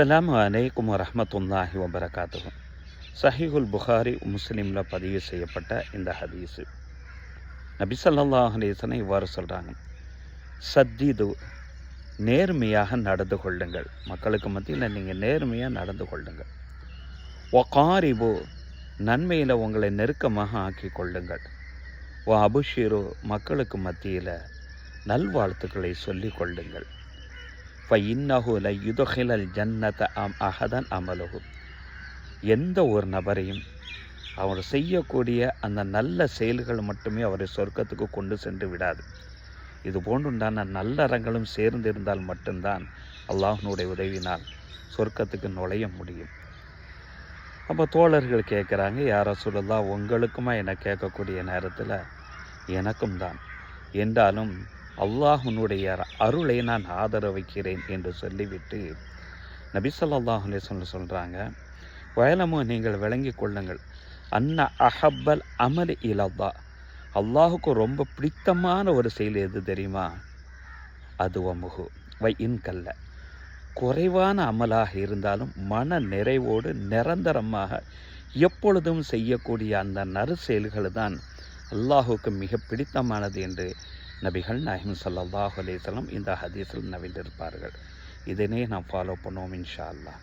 அஸ்ஸலாமு அலைக்கும் வரஹ்மத்துல்லாஹி வபரகாத்துஹு. சஹீஹுல் புகாரி முஸ்லிமில் பதிவு செய்யப்பட்ட இந்த ஹதீஸு நபி ஸல்லல்லாஹு அலைஹி வஸல்லம் இவ்வாறு சொல்கிறாங்க, சத்திது, நேர்மையாக நடந்து கொள்ளுங்கள். மக்களுக்கு மத்தியில் நீங்கள் நேர்மையாக நடந்து கொள்ளுங்கள். வகாரிபு, நன்மையில் உங்களை நெருக்கமாக ஆக்கி கொள்ளுங்கள். அபுஷிரு, மக்களுக்கு மத்தியில் நல்வாழ்த்துக்களை சொல்லிக் கொள்ளுங்கள். ஃபஇன்னஹு ல யுத்ஹிலல் ஜன்னத அஹதன் அமலுஹு, எந்த ஒரு நபரையும் அவர் செய்யக்கூடிய அந்த நல்ல செயல்கள் மட்டுமே அவரை சொர்க்கத்துக்கு கொண்டு சென்று விடாது. இது போன்றுண்டான நல்லறங்களும் சேர்ந்திருந்தால் மட்டும்தான் அல்லாஹ்னுடைய உதவினால் சொர்க்கத்துக்கு நுழைய முடியும். அப்போ தோழர்கள் கேட்குறாங்க, யா ரசூலல்லாஹ், உங்களுக்குமா என கேட்கக்கூடிய நேரத்தில் எனக்கும் தான், என்றாலும் அல்லாஹ்வுடைய அருளை நான் ஆதரவு வைக்கிறேன் என்று சொல்லிவிட்டு நபி ஸல்லல்லாஹு அலைஹி வஸல்லம் சொல்கிறாங்க, வயலமோ, நீங்கள் விளங்கி கொள்ளுங்கள், அன்ன அஹப்பல் அமல் இலல்லாஹ், அல்லாஹுக்கு ரொம்ப பிடித்தமான ஒரு செயல் எது தெரியுமா? அது வமுகு வை இன்கல்ல, குறைவான அமலாக இருந்தாலும் மன நிறைவோடு நிரந்தரமாக எப்பொழுதும் செய்யக்கூடிய அந்த நறு செயல்கள் தான் அல்லாஹுக்கு மிக பிடித்தமானது என்று நபிகள் நாயகம் ஸல்லல்லாஹு அலைஹி வஸல்லம் இந்த ஹதீஸில் நவிந்திருப்பார்கள். இதனை நாம் ஃபாலோ பண்ணுவோம் இன்ஷா அல்லாஹ்.